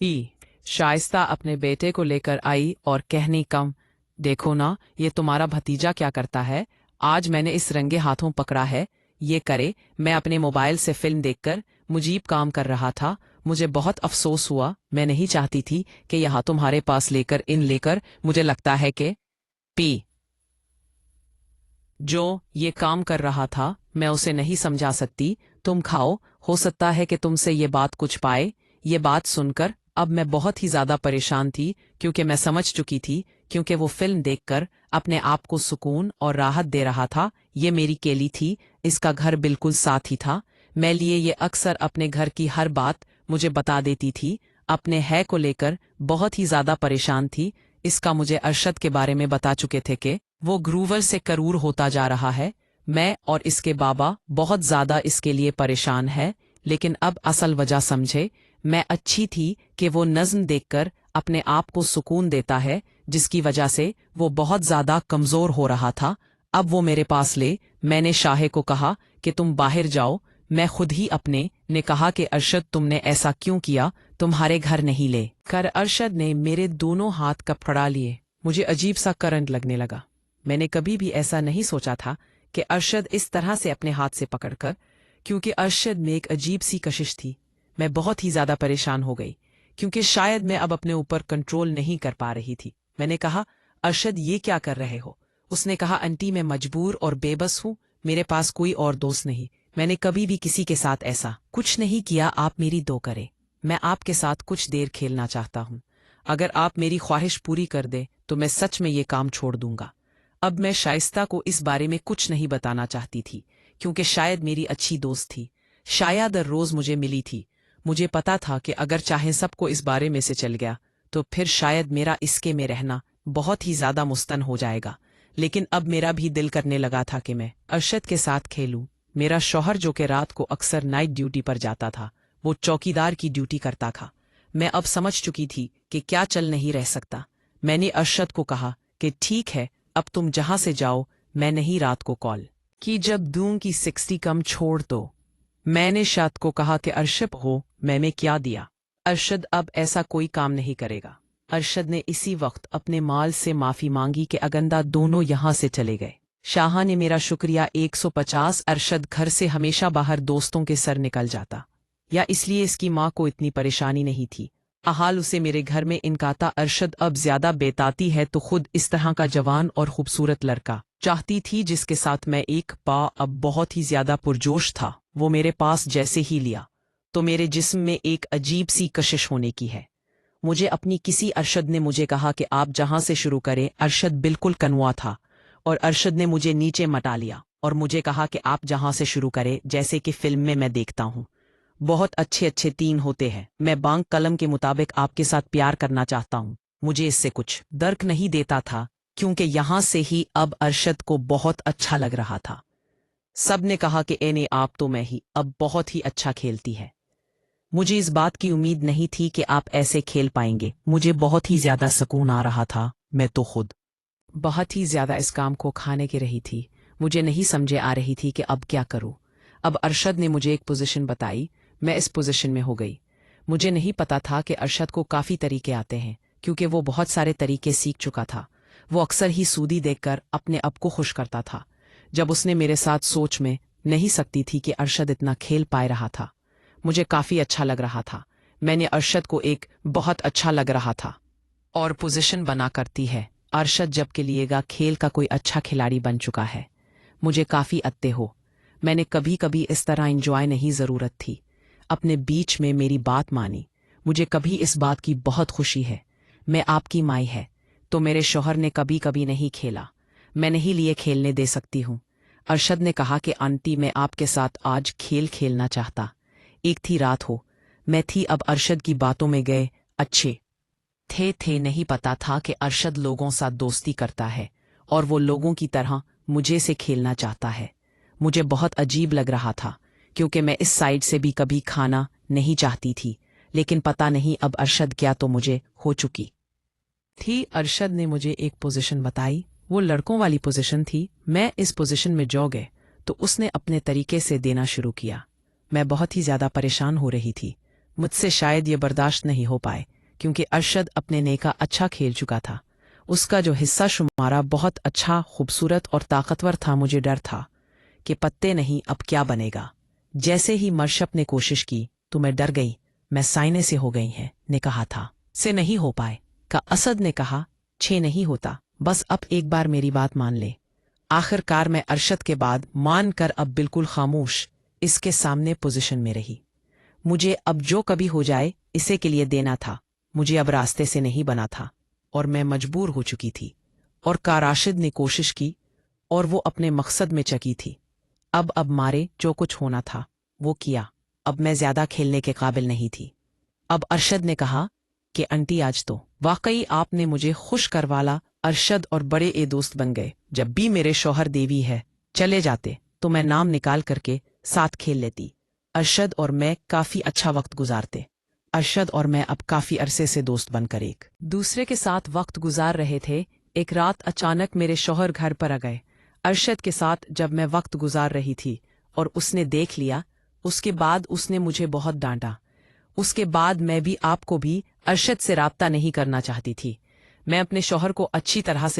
ही शाइस्ता अपने बेटे को लेकर आई और कहने कम, देखो ना ये तुम्हारा भतीजा क्या करता है। आज मैंने इस रंगे हाथों पकड़ा है। ये करे, मैं अपने मोबाइल से फिल्म देखकर मुजीब काम कर रहा था। मुझे बहुत अफसोस हुआ, मैं नहीं चाहती थी कि यहाँ तुम्हारे पास लेकर मुझे लगता है कि पी जो ये काम कर रहा था मैं उसे नहीं समझा सकती। तुम खाओ, हो सकता है कि तुमसे ये बात कुछ पाए। ये बात सुनकर अब मैं बहुत ही ज्यादा परेशान थी, क्योंकि मैं समझ चुकी थी, क्योंकि वो फिल्म देखकर अपने आप को सुकून और राहत दे रहा था। ये मेरी केली थी, इसका घर बिल्कुल साथ ही था। मैं लिए ये अक्सर अपने घर की हर बात मुझे बता देती थी। अपने है को लेकर बहुत ही ज्यादा परेशान थी। इसका मुझे अरशद के बारे में बता चुके थे कि वो ग्रूवर से करूर होता जा रहा है। मैं और इसके बाबा बहुत ज्यादा इसके लिए परेशान है, लेकिन अब असल वजह समझे। मैं अच्छी थी कि वो नज्म देखकर अपने आप को सुकून देता है, जिसकी वजह से वो बहुत ज्यादा कमजोर हो रहा था। अब वो मेरे पास ले, मैंने शाहे को कहा कि तुम बाहर जाओ। मैं खुद ही अपने ने कहा कि अरशद तुमने ऐसा क्यों किया, तुम्हारे घर नहीं ले कर। अरशद ने मेरे दोनों हाथ कपड़ा लिए। मुझे अजीब सा करंट लगने लगा। मैंने कभी भी ऐसा नहीं सोचा था कि अरशद इस तरह से अपने हाथ से पकड़कर, क्योंकि अरशद में एक अजीब सी कशिश थी। मैं बहुत ही ज्यादा परेशान हो गई, क्योंकि शायद मैं अब अपने ऊपर कंट्रोल नहीं कर पा रही थी। मैंने कहा, अरशद ये क्या कर रहे हो? उसने कहा, आंटी मैं मजबूर और बेबस हूँ, मेरे पास कोई और दोस्त नहीं। मैंने कभी भी किसी के साथ ऐसा कुछ नहीं किया। आप मेरी दो करे, मैं आपके साथ कुछ देर खेलना चाहता हूँ। अगर आप मेरी ख्वाहिश पूरी कर दे तो मैं सच में ये काम छोड़ दूंगा। अब मैं शाइस्ता को इस बारे में कुछ नहीं बताना चाहती थी, क्योंकि शायद मेरी अच्छी दोस्त थी। शायद हर रोज मुझे मिली थी। मुझे पता था कि अगर चाहे सबको इस बारे में से चल गया तो फिर शायद मेरा इसके में रहना बहुत ही ज्यादा मुस्तन हो जाएगा। लेकिन अब मेरा भी दिल करने लगा था कि मैं अरशद के साथ खेलूं। मेरा शौहर, जो कि रात को अक्सर नाइट ड्यूटी पर जाता था, वो चौकीदार की ड्यूटी करता था। मैं अब समझ चुकी थी कि क्या चल नहीं रह सकता। मैंने अरशद को कहा कि ठीक है, अब तुम जहां से जाओ, मैं नहीं रात को कॉल की जब दूंगी 60 कम छोड़ दो। मैंने शाद को कहा कि अरशद हो, मैंने क्या दिया। अरशद अब ऐसा कोई काम नहीं करेगा। अरशद ने इसी वक्त अपने माल से माफी मांगी कि अगंदा दोनों यहां से चले गए। शाह ने मेरा शुक्रिया 150। अरशद घर से हमेशा बाहर दोस्तों के सर निकल जाता, या इसलिए इसकी माँ को इतनी परेशानी नहीं थी। हाल उसे मेरे घर में इनकाता। अरशद अब ज्यादा बेताती है तो खुद इस तरह का जवान और खूबसूरत लड़का चाहती थी, जिसके साथ मैं एक पा अब बहुत ही ज्यादा पुरजोश था। वो मेरे पास जैसे ही लिया तो मेरे जिस्म में एक अजीब सी कशिश होने की है। मुझे अपनी किसी अरशद ने मुझे कहा कि आप जहां से शुरू करें। अरशद बिल्कुल कनवा था और अरशद ने मुझे नीचे मटा लिया और मुझे कहा कि आप जहां से शुरू करें, जैसे कि फिल्म में मैं देखता हूँ। बहुत अच्छे अच्छे तीन होते हैं। मैं बांग कलम के मुताबिक आपके साथ प्यार करना चाहता हूँ। मुझे इससे कुछ दर्क नहीं देता था, क्योंकि यहां से ही अब अरशद को बहुत अच्छा लग रहा था। सब ने कहा कि एने आप तो मैं ही अब बहुत ही अच्छा खेलती है। मुझे इस बात की उम्मीद नहीं थी कि आप ऐसे खेल पाएंगे। मुझे बहुत ही ज्यादा सुकून आ रहा था। मैं तो खुद बहुत ही ज्यादा इस काम को खाने की रही थी। मुझे नहीं समझे आ रही थी कि अब क्या करूं। अब अरशद ने मुझे एक पोजीशन बताई, मैं इस पोजीशन में हो गई। मुझे नहीं पता था कि अरशद को काफी तरीके आते हैं, क्योंकि वो बहुत सारे तरीके सीख चुका था। वो अक्सर ही सूदी देखकर अपने आप को खुश करता था। जब उसने मेरे साथ सोच में नहीं सकती थी कि अरशद इतना खेल पाए रहा था। मुझे काफी अच्छा लग रहा था। मैंने अरशद को एक बहुत अच्छा लग रहा था और पोजीशन बना करती है। अरशद जब के लिएगा खेल का कोई अच्छा खिलाड़ी बन चुका है। मुझे काफी अत्ते हो। मैंने कभी कभी इस तरह एंजॉय नहीं जरूरत थी। अपने बीच में मेरी बात मानी। मुझे कभी इस बात की बहुत खुशी है। मैं आपकी माई है तो मेरे शौहर ने कभी कभी नहीं खेला। मैं नहीं लिए खेलने दे सकती हूँ। अरशद ने कहा कि आंटी मैं आपके साथ आज खेल खेलना चाहता। एक थी रात हो, मैं थी। अब अरशद की बातों में गए अच्छे थे नहीं पता था कि अरशद लोगों साथ दोस्ती करता है और वो लोगों की तरह मुझे से खेलना चाहता है। मुझे बहुत अजीब लग रहा था, क्योंकि मैं इस साइड से भी कभी खाना नहीं चाहती थी। लेकिन पता नहीं अब अरशद क्या तो मुझे हो चुकी थी। अरशद ने मुझे एक पोजीशन बताई, वो लड़कों वाली पोजीशन थी। मैं इस पोजीशन में जो गए तो उसने अपने तरीके से देना शुरू किया। मैं बहुत ही ज्यादा परेशान हो रही थी। मुझसे शायद ये बर्दाश्त नहीं हो पाए, क्योंकि अरशद अपने ने का अच्छा खेल चुका था। उसका जो हिस्सा शुमारा बहुत अच्छा, खूबसूरत और ताकतवर था। मुझे डर था कि पत्ते नहीं, अब क्या बनेगा। जैसे ही मरशप ने कोशिश की तो मैं डर गई। मैं साइने से हो गई है, ने कहा था। से नहीं हो पाए का असद ने कहा। छे नहीं होता, बस अब एक बार मेरी बात मान ले। आखिरकार मैं अरशद के बाद मान कर अब बिल्कुल खामोश इसके सामने पोजीशन में रही। मुझे अब जो कभी हो जाए इसे के लिए देना था। मुझे अब रास्ते से नहीं बना था और मैं मजबूर हो चुकी थी। और का राशिद ने कोशिश की और वो अपने मकसद में चकी थी। अब मारे जो कुछ होना था वो किया। अब मैं ज्यादा खेलने के काबिल नहीं थी। अब अरशद ने कहा कि आंटी आज तो वाकई आपने मुझे खुश करवाला। अरशद और बड़े ए दोस्त बन गए। जब भी मेरे शौहर देवी है चले जाते तो मैं नाम निकाल करके साथ खेल लेती। अरशद और मैं काफी अच्छा वक्त गुजारते। अरशद और मैं अब काफी अरसे से दोस्त बनकर एक दूसरे के साथ वक्त गुजार रहे थे। एक रात अचानक मेरे शौहर घर पर आ गए। अरशद के साथ जब मैं वक्त गुजार रही थी और उसने देख लिया, उसके बाद उसने मुझे बहुत डांटा। उसके बाद मैं भी आपको भी अरशद से राब्ता नहीं करना चाहती थी। मैं अपने शौहर को अच्छी तरह से